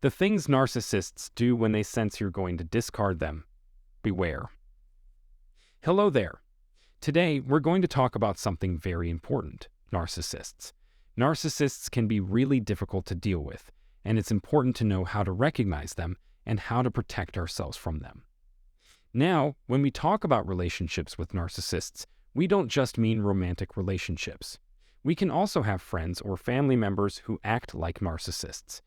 The things narcissists do when they sense you're going to discard them. Beware. Hello there. Today, we're going to talk about something very important: narcissists. Narcissists can be really difficult to deal with, and it's important to know how to recognize them and how to protect ourselves from them. Now, when we talk about relationships with narcissists, we don't just mean romantic relationships. We can also have friends or family members who act like narcissists.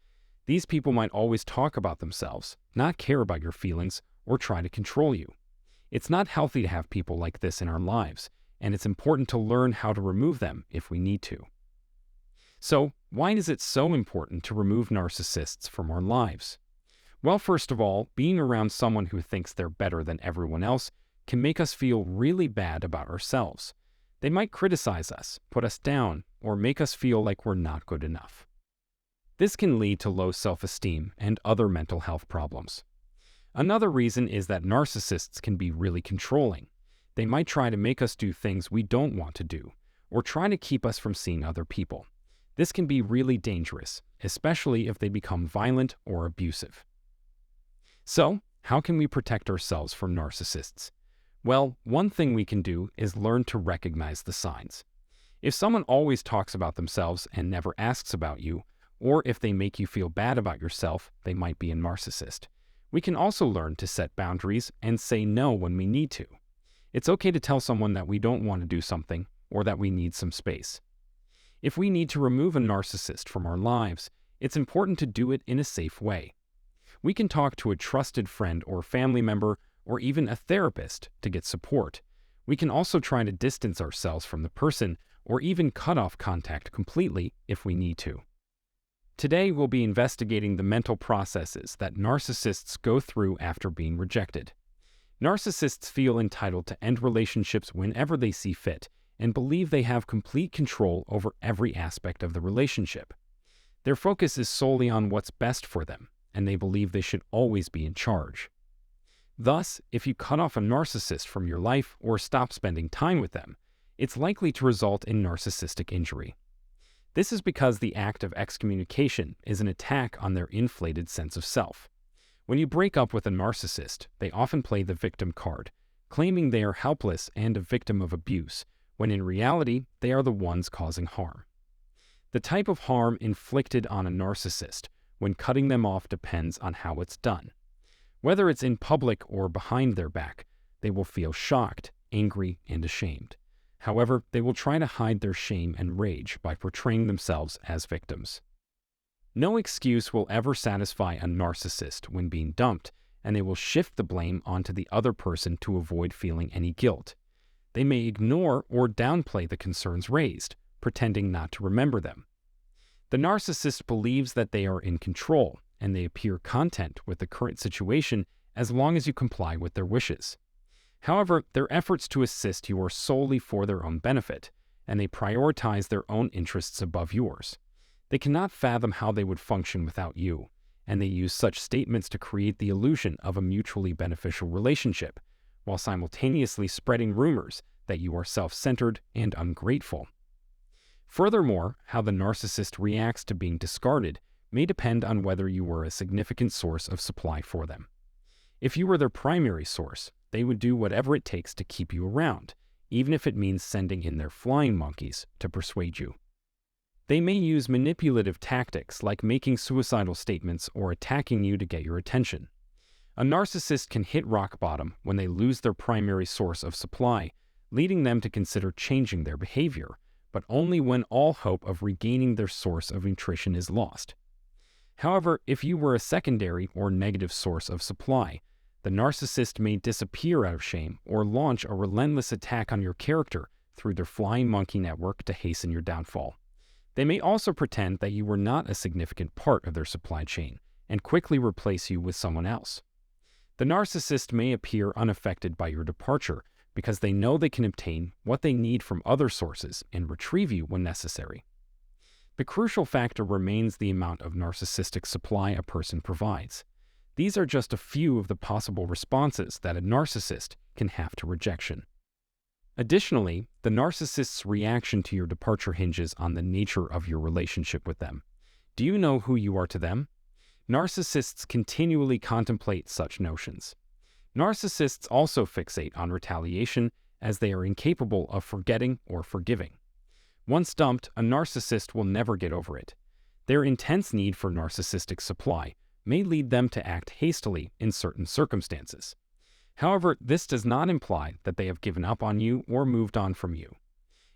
These people might always talk about themselves, not care about your feelings, or try to control you. It's not healthy to have people like this in our lives, and it's important to learn how to remove them if we need to. So, why is it so important to remove narcissists from our lives? Well, first of all, being around someone who thinks they're better than everyone else can make us feel really bad about ourselves. They might criticize us, put us down, or make us feel like we're not good enough. This can lead to low self-esteem and other mental health problems. Another reason is that narcissists can be really controlling. They might try to make us do things we don't want to do, or try to keep us from seeing other people. This can be really dangerous, especially if they become violent or abusive. So, how can we protect ourselves from narcissists? Well, one thing we can do is learn to recognize the signs. If someone always talks about themselves and never asks about you, or if they make you feel bad about yourself, they might be a narcissist. We can also learn to set boundaries and say no when we need to. It's okay to tell someone that we don't want to do something or that we need some space. If we need to remove a narcissist from our lives, it's important to do it in a safe way. We can talk to a trusted friend or family member or even a therapist to get support. We can also try to distance ourselves from the person or even cut off contact completely if we need to. Today, we'll be investigating the mental processes that narcissists go through after being rejected. Narcissists feel entitled to end relationships whenever they see fit and believe they have complete control over every aspect of the relationship. Their focus is solely on what's best for them, and they believe they should always be in charge. Thus, if you cut off a narcissist from your life or stop spending time with them, it's likely to result in narcissistic injury. This is because the act of excommunication is an attack on their inflated sense of self. When you break up with a narcissist, they often play the victim card, claiming they are helpless and a victim of abuse, when in reality, they are the ones causing harm. The type of harm inflicted on a narcissist when cutting them off depends on how it's done. Whether it's in public or behind their back, they will feel shocked, angry, and ashamed. However, they will try to hide their shame and rage by portraying themselves as victims. No excuse will ever satisfy a narcissist when being dumped, and they will shift the blame onto the other person to avoid feeling any guilt. They may ignore or downplay the concerns raised, pretending not to remember them. The narcissist believes that they are in control, and they appear content with the current situation as long as you comply with their wishes. However, their efforts to assist you are solely for their own benefit, and they prioritize their own interests above yours. They cannot fathom how they would function without you, and they use such statements to create the illusion of a mutually beneficial relationship, while simultaneously spreading rumors that you are self-centered and ungrateful. Furthermore, how the narcissist reacts to being discarded may depend on whether you were a significant source of supply for them. If you were their primary source, they would do whatever it takes to keep you around, even if it means sending in their flying monkeys to persuade you. They may use manipulative tactics like making suicidal statements or attacking you to get your attention. A narcissist can hit rock bottom when they lose their primary source of supply, leading them to consider changing their behavior, but only when all hope of regaining their source of nutrition is lost. However, if you were a secondary or negative source of supply, the narcissist may disappear out of shame or launch a relentless attack on your character through their flying monkey network to hasten your downfall. They may also pretend that you were not a significant part of their supply chain and quickly replace you with someone else. The narcissist may appear unaffected by your departure because they know they can obtain what they need from other sources and retrieve you when necessary. The crucial factor remains the amount of narcissistic supply a person provides. These are just a few of the possible responses that a narcissist can have to rejection. Additionally, the narcissist's reaction to your departure hinges on the nature of your relationship with them. Do you know who you are to them? Narcissists continually contemplate such notions. Narcissists also fixate on retaliation as they are incapable of forgetting or forgiving. Once dumped, a narcissist will never get over it. Their intense need for narcissistic supply may lead them to act hastily in certain circumstances. However, this does not imply that they have given up on you or moved on from you.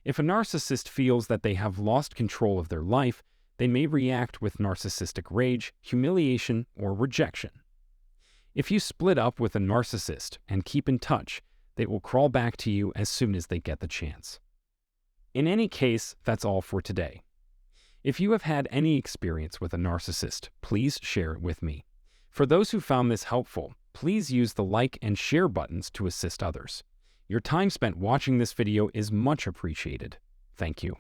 If a narcissist feels that they have lost control of their life, they may react with narcissistic rage, humiliation, or rejection. If you split up with a narcissist and keep in touch, they will crawl back to you as soon as they get the chance. In any case, that's all for today. If you have had any experience with a narcissist, please share it with me. For those who found this helpful, please use the like and share buttons to assist others. Your time spent watching this video is much appreciated. Thank you.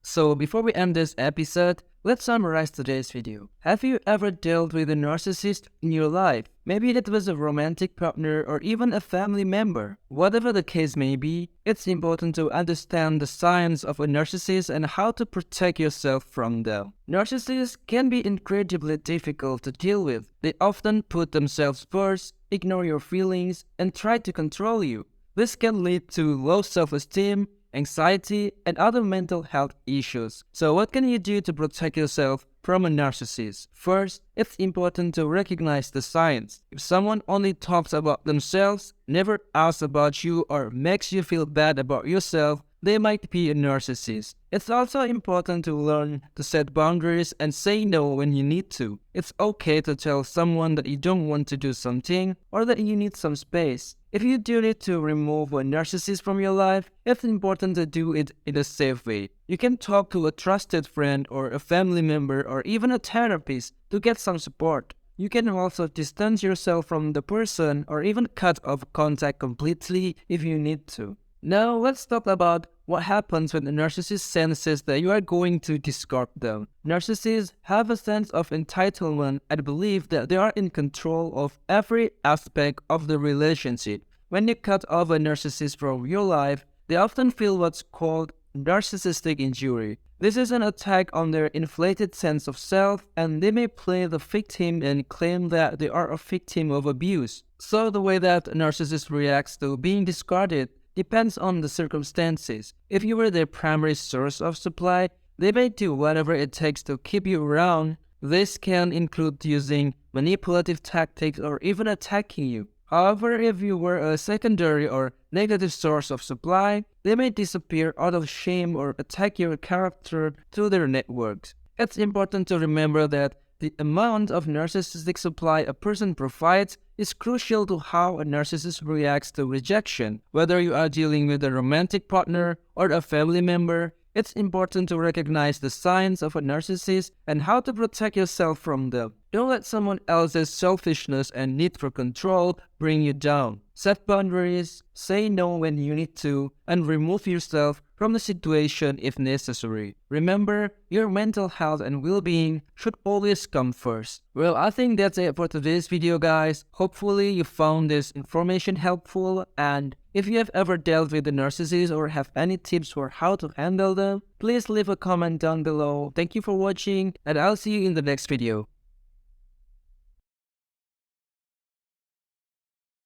So before we end this episode, let's summarize today's video. Have you ever dealt with a narcissist in your life? Maybe it was a romantic partner or even a family member. Whatever the case may be, it's important to understand the signs of a narcissist and how to protect yourself from them. Narcissists can be incredibly difficult to deal with. They often put themselves first, ignore your feelings, and try to control you. This can lead to low self-esteem, anxiety, and other mental health issues. So what can you do to protect yourself from a narcissist? First, it's important to recognize the signs. If someone only talks about themselves, never asks about you, or makes you feel bad about yourself, they might be a narcissist. It's also important to learn to set boundaries and say no when you need to. It's okay to tell someone that you don't want to do something or that you need some space. If you do need to remove a narcissist from your life, it's important to do it in a safe way. You can talk to a trusted friend or a family member or even a therapist to get some support. You can also distance yourself from the person or even cut off contact completely if you need to. Now let's talk about what happens when a narcissist senses that you are going to discard them. Narcissists have a sense of entitlement and believe that they are in control of every aspect of the relationship. When you cut off a narcissist from your life, they often feel what's called narcissistic injury. This is an attack on their inflated sense of self, and they may play the victim and claim that they are a victim of abuse. So the way that a narcissist reacts to being discarded depends on the circumstances. If you were their primary source of supply, they may do whatever it takes to keep you around. This can include using manipulative tactics or even attacking you. However, if you were a secondary or negative source of supply, they may disappear out of shame or attack your character through their networks. It's important to remember that the amount of narcissistic supply a person provides is crucial to how a narcissist reacts to rejection. Whether you are dealing with a romantic partner or a family member, it's important to recognize the signs of a narcissist and how to protect yourself from them. Don't let someone else's selfishness and need for control bring you down. Set boundaries, say no when you need to, and remove yourself from the situation if necessary. Remember, your mental health and well-being should always come first. Well, I think that's it for today's video, guys. Hopefully you found this information helpful, and if you have ever dealt with a narcissist or have any tips for how to handle them, please leave a comment down below. Thank you for watching, and I'll see you in the next video.